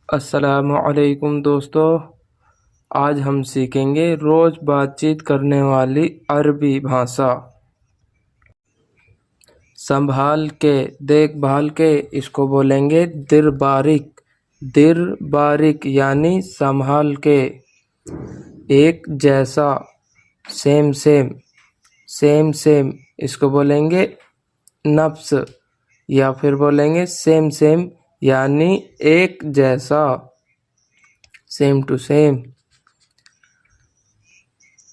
अस्सलामुअलैकुम दोस्तों। आज हम सीखेंगे रोज़ बातचीत करने वाली अरबी भाषा। संभाल के, देखभाल के, इसको बोलेंगे दिर बारिक। दिर बारिक यानी संभाल के। एक जैसा, सेम सेम। सेम सेम इसको बोलेंगे नफ्स, या फिर बोलेंगे सेम सेम यानी एक जैसा, सेम टू सेम।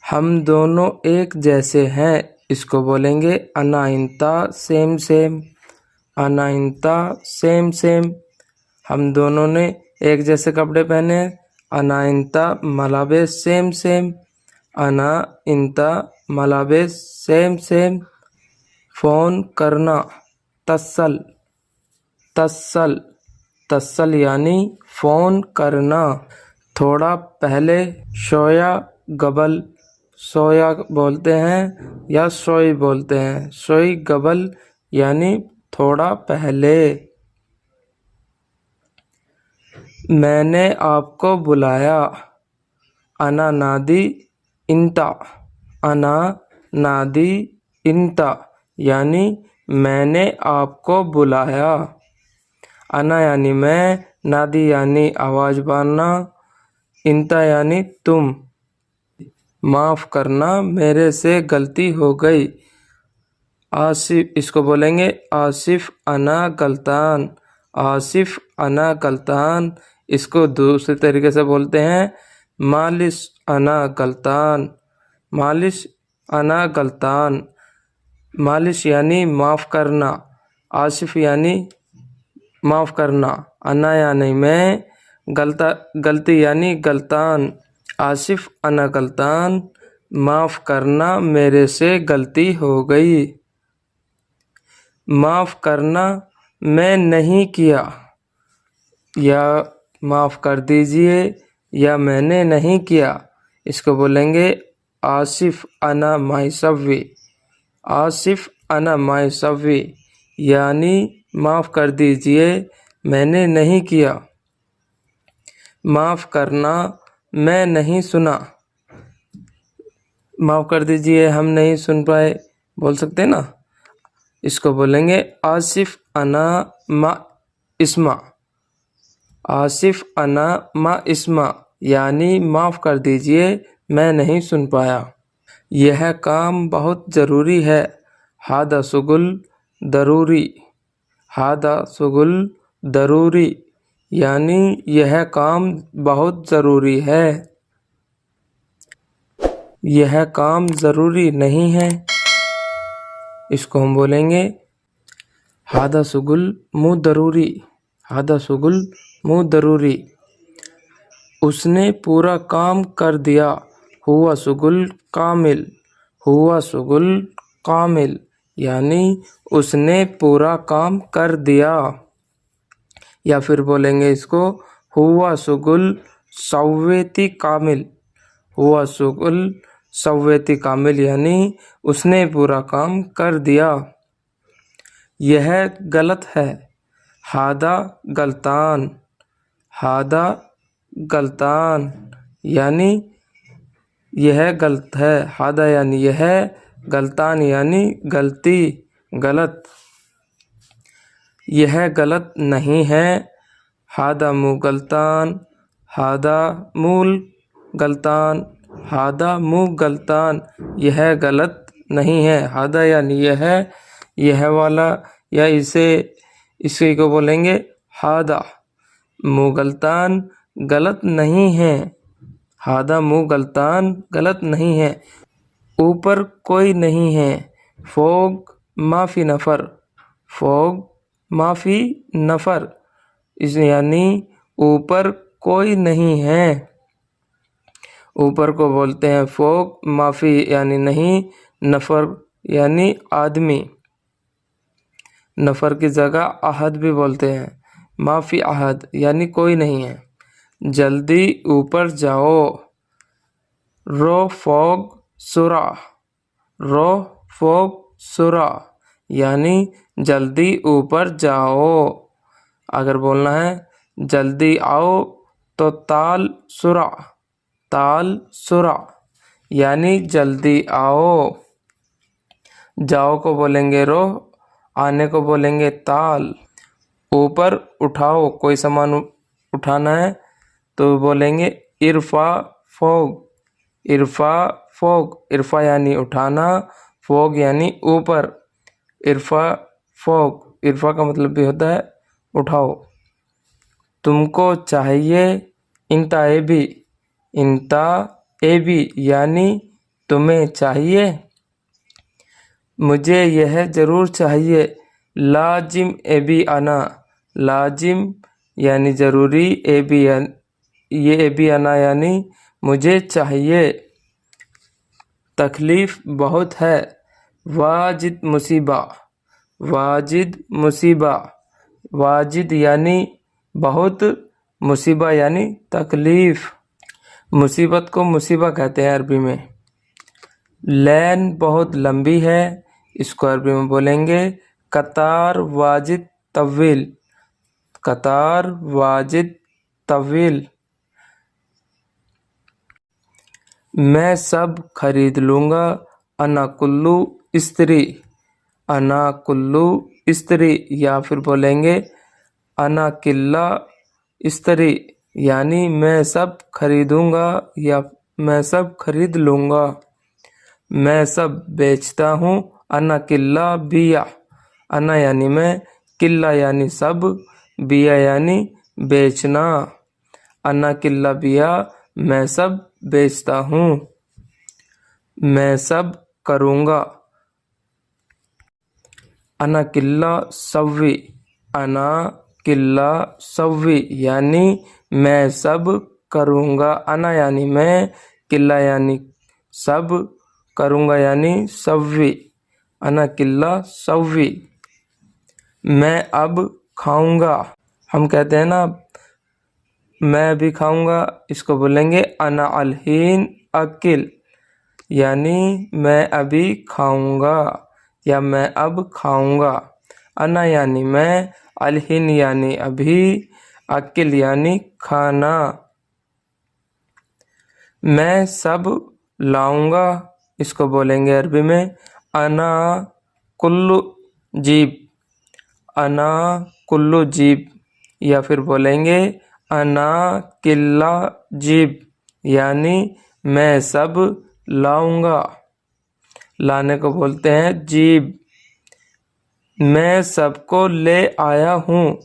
हम दोनों एक जैसे हैं, इसको बोलेंगे अना इंता सेम सेम। अना इंता सेम सेम। हम दोनों ने एक जैसे कपड़े पहने हैं। अना इंता मलाबेस सेम सेम। अना इंता मलाबेस सेम सेम। फ़ोन करना, तस्सल। तस्सल, तस्सल यानी फ़ोन करना। थोड़ा पहले, सोया गबल। सोया बोलते हैं या सोई बोलते हैं। सोई गबल यानी थोड़ा पहले। मैंने आपको बुलाया, अना नादी इंता। अना नादी इंता यानी मैंने आपको बुलाया। अना यानी मैं, नादी यानी आवाज़ मारना, इंता यानी तुम। माफ़ करना, मेरे से गलती हो गई। आसिफ, इसको बोलेंगे आसिफ अना गलतान। आसिफ अना गलतान। इसको दूसरे तरीके से बोलते हैं मालिश अना गलतान। मालिश अना गलतान। मालिश यानी माफ़ करना। आसिफ यानी माफ़ करना। अना यानी मैं, गलती यानी गलतान। आसिफ अना गलतान, माफ़ करना, मेरे से गलती हो गई। माफ़ करना, मैं नहीं किया, या माफ़ कर दीजिए, या मैंने नहीं किया। इसको बोलेंगे आसिफ अना माइसवी। आसिफ अना माइसवी यानी माफ़ कर दीजिए, मैंने नहीं किया। माफ़ करना, मैं नहीं सुना। माफ़ कर दीजिए, हम नहीं सुन पाए, बोल सकते हैं ना। इसको बोलेंगे आसिफ अना मा इस्मा। आसिफ अना मा इस्मा यानी माफ़ कर दीजिए, मैं नहीं सुन पाया। यह काम बहुत ज़रूरी है, हादा सुगुल दरूरी। हादा सुगुल दरूरी यानी यह काम बहुत ज़रूरी है। यह काम ज़रूरी नहीं है, इसको हम बोलेंगे हादा सुगुल मु दरूरी। हादा सुगुल मु दरूरी। उसने पूरा काम कर दिया, हुआ सुगुल कामिल। हुआ सुगुल कामिल यानी उसने पूरा काम कर दिया। या फिर बोलेंगे इसको हुआ सुगुल सव्वेती कामिल। हुआ सुगुल सव्वेती कामिल यानी उसने पूरा काम कर दिया। यह गलत है, हादा गलतान। हादा गलतान यानी यह गलत है। हादा यानी यह, गलतान यानी गलती, गलत। यह गलत नहीं है, हादा मु गलतान। हादा मूल गलतान। हादा मु गलतान, यह गलत नहीं है। हादा यानी यह वाला, या इसी को बोलेंगे हादा मु गलतान, गलत नहीं है। हादा मु गलतान, गलत नहीं है। ऊपर कोई नहीं है, फोग माफ़ी नफ़र। फोग माफ़ी नफ़र इस यानी ऊपर कोई नहीं है। ऊपर को बोलते हैं फोग, माफ़ी यानी नहीं, नफ़र यानी आदमी। नफ़र की जगह अहद भी बोलते हैं। माफ़ी अहद यानी कोई नहीं है। जल्दी ऊपर जाओ, रो फोग सुरा। रो फोग सुरा यानी जल्दी ऊपर जाओ। अगर बोलना है जल्दी आओ तो ताल सुरा, ताल सुरा यानी जल्दी आओ। जाओ को बोलेंगे रो, आने को बोलेंगे ताल। ऊपर उठाओ, कोई सामान उठाना है तो बोलेंगे इरफा फोग, इरफा फोग। इरफा यानी उठाना, फोग यानी ऊपर। इरफा फोग, इरफा का मतलब भी होता है उठाओ। तुमको चाहिए इंता एबी, इंता एबी यानी तुम्हें चाहिए। मुझे यह ज़रूर चाहिए, लाजिम एबी आना, लाजिम यानी ज़रूरी, एबी ये एबी आना यानी मुझे चाहिए। तकलीफ़ बहुत है, वाजिद मुसीबा, वाजिद मुसीबा। वाजिद यानी बहुत, मुसीबा यानी तकलीफ़। मुसीबत को मुसीबा कहते हैं अरबी में। लैन बहुत लंबी है, इसको अरबी में बोलेंगे कतार वाजिद तवील, कतार वाजिद तवील। मैं सब खरीद लूँगा, अना कुल्लू इस्त्री, अना कुल्लू इस्त्री। या फिर बोलेंगे अना किल्ला इस्त्री यानी मैं सब खरीदूँगा या मैं सब खरीद लूँगा। मैं सब बेचता हूँ, अना किल्ला बिया, अना यानी मैं, किल्ला यानी सब, बिया यानी बेचना। अना किल्ला बिया मैं सब बेचता हूँ। मैं सब करूँगा, अना किल्ला सव्वी, अना किल्ला सव्वी यानी मैं सब करूँगा। अना यानी मैं, किल्ला यानी सब, करूँगा यानी सव्वी, अना किल्ला सव्वी। मैं अब खाऊँगा, हम कहते हैं ना मैं अभी खाऊँगा, इसको बोलेंगे अना अलहीन अकिल यानी मैं अभी खाऊँगा या मैं अब खाऊँगा। अना यानी मैं, अलहीन यानी अभी, अकिल यानी खाना। मैं सब लाऊंगा, इसको बोलेंगे अरबी में अना कुल्लू जीब, अना कुल्लू जीब। या फिर बोलेंगे अना किल्ला जीब यानी मैं सब लाऊंगा। लाने को बोलते हैं जीब। मैं सबको ले आया हूँ,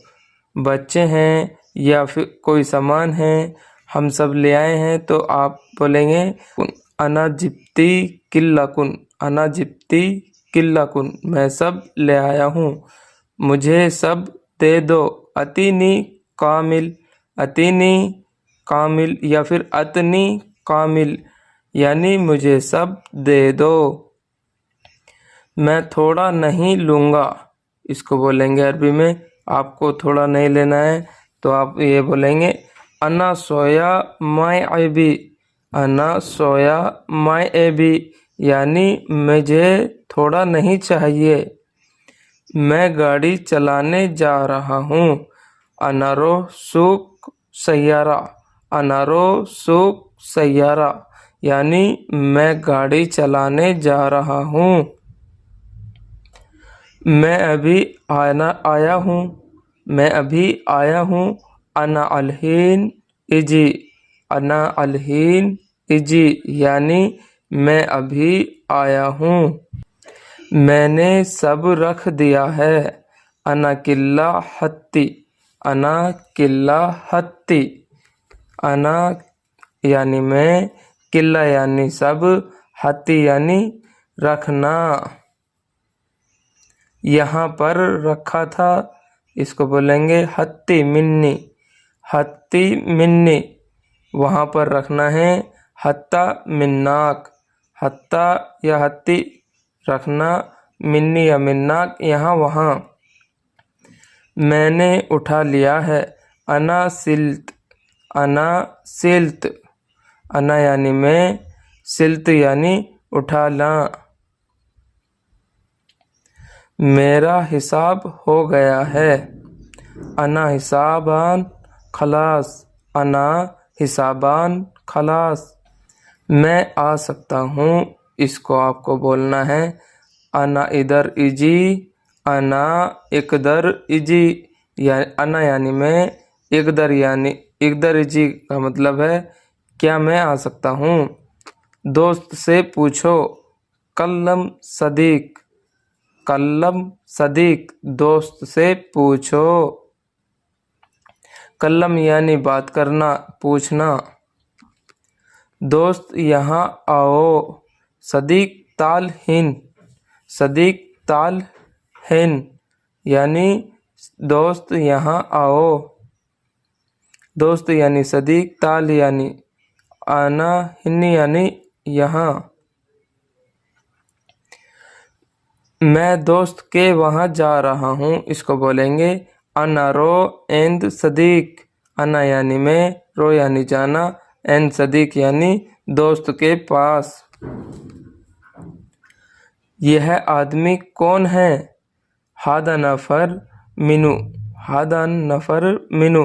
बच्चे हैं या फिर कोई सामान है, हम सब ले आए हैं तो आप बोलेंगे अना जिप्ती किल्ला कुन, अना जिप्ती किल्ला कुन मैं सब ले आया हूँ। मुझे सब दे दो, अतीनी कामिल, अतीनी कामिल या फिर अतनी कामिल यानी मुझे सब दे दो। मैं थोड़ा नहीं लूँगा, इसको बोलेंगे अरबी में आपको थोड़ा नहीं लेना है तो आप ये बोलेंगे अना सोया माय एबी, अना सोया माय एबी यानी मुझे थोड़ा नहीं चाहिए। मैं गाड़ी चलाने जा रहा हूँ, अनारो सूक सैयारा, अनारो सूक सैयारा यानी मैं गाड़ी चलाने जा रहा हूँ। मैं अभी आया हूँ, मैं अभी आया हूँ, अना अलहीन इजी, अना अलहीन इजी यानी मैं अभी आया हूँ। मैंने सब रख दिया है, अना किल्ला हत्ती, अना किल्ला हत्ती। अना यानी मैं, किल्ला यानी सब, हत्ती यानी रखना। यहाँ पर रखा था, इसको बोलेंगे हत्ती मिन्नी, हत्ती मिन्नी। वहाँ पर रखना है, हत्ता मिन्नाक, हत्ता या हत्ती रखना, मिन्नी या मिन्नाक यहाँ वहाँ। मैंने उठा लिया है, अना सिल्त, अना सिल्त। अना यानी मैं, सिल्त यानी उठाना। मेरा हिसाब हो गया है, अना हिसाबान खलास, अना हिसाबान खलास। मैं आ सकता हूँ, इसको आपको बोलना है अना इधर इजी, अना इकदर इजी। या अना यानी मैं, इकदर यानी इकदर इजी का मतलब है क्या मैं आ सकता हूँ। दोस्त से पूछो, कल्लम सदीक, कल्लम सदीक, दोस्त से पूछो। कल्लम यानी बात करना, पूछना। दोस्त यहाँ आओ, सदीक ताल हिन, सदीक ताल हिन यानी दोस्त यहाँ आओ। दोस्त यानी सदीक, ताल यानी आना, हिन यानी यहाँ। मैं दोस्त के वहाँ जा रहा हूँ, इसको बोलेंगे अना रो एंड सदीक। अना यानी मैं, रो यानी जाना, एंड सदीक यानी दोस्त के पास। यह आदमी कौन है? हादा नफर मिनू, हादा नफर मिनू,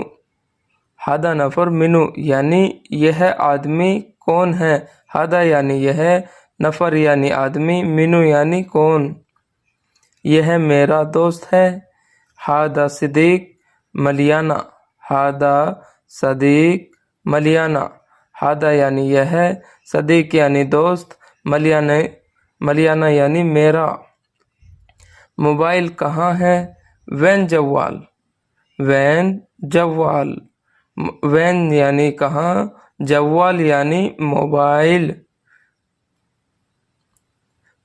हादा नफर मिनू यानी यह आदमी कौन है। हादा यानी यह, नफर यानी आदमी, मिनू यानी कौन। यह मेरा दोस्त है। हादा सदीक मलियाना, हादा सदीक मलियाना। हादा यानी यह, सदीक यानी दोस्त, मलियाना मलियाना यानी मेरा। मोबाइल कहाँ है? वैन जवाल, वैन जवाल। वैन यानी कहाँ, जवाल यानी मोबाइल।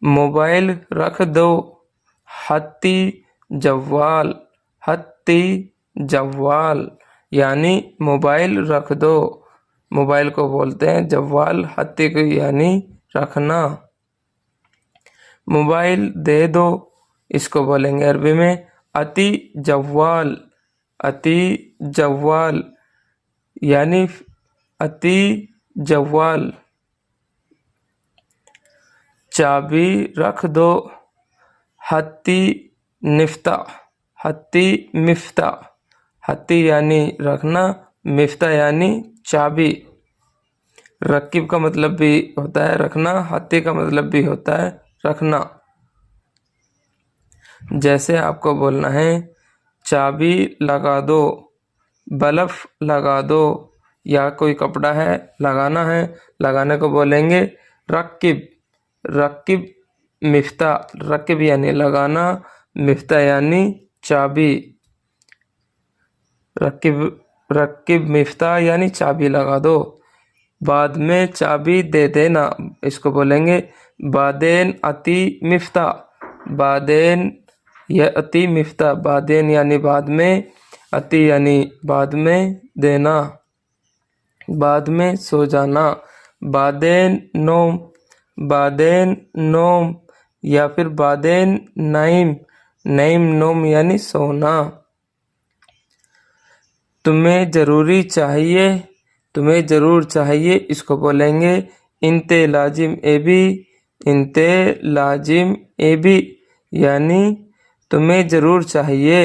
मोबाइल रख दो, हत्ती जवाल, हत्ती जवाल यानी मोबाइल रख दो। मोबाइल को बोलते हैं जवाल, हत्ती को यानी रखना। मोबाइल दे दो, इसको बोलेंगे अरबी में अति जवाल, अति जवाल यानी अति जवाल। चाबी रख दो, हत्ती निफ्ता, हत्ती मिफ्ता। हत्ती यानी रखना, मिफ्ता यानी चाबी। रकीब का मतलब भी होता है रखना, हत्ती का मतलब भी होता है रखना। जैसे आपको बोलना है चाबी लगा दो, बल्ब लगा दो, या कोई कपड़ा है लगाना है, लगाने को बोलेंगे रकीब, रकीब मिफ्ता। रकीब यानी लगाना, मिफ्ता यानी चाबी। रकीब, रकीब मिफ्ता यानी चाबी लगा दो। बाद में चाबी दे देना, इसको बोलेंगे बादेन अति मिफ्ता, बादेन यह अति मिफ्ता। बादेन यानी बाद में, अति यानी बाद में देना, बाद में सो जाना। बादेन नोम, बादेन नोम या फिर बादेन नाइम, नाइम नोम यानी सोना। तुम्हें ज़रूरी चाहिए, तुम्हें ज़रूर चाहिए, इसको बोलेंगे इंते लाजिम एबी, इंते लाजिम एबी यानी तुम्हें ज़रूर चाहिए।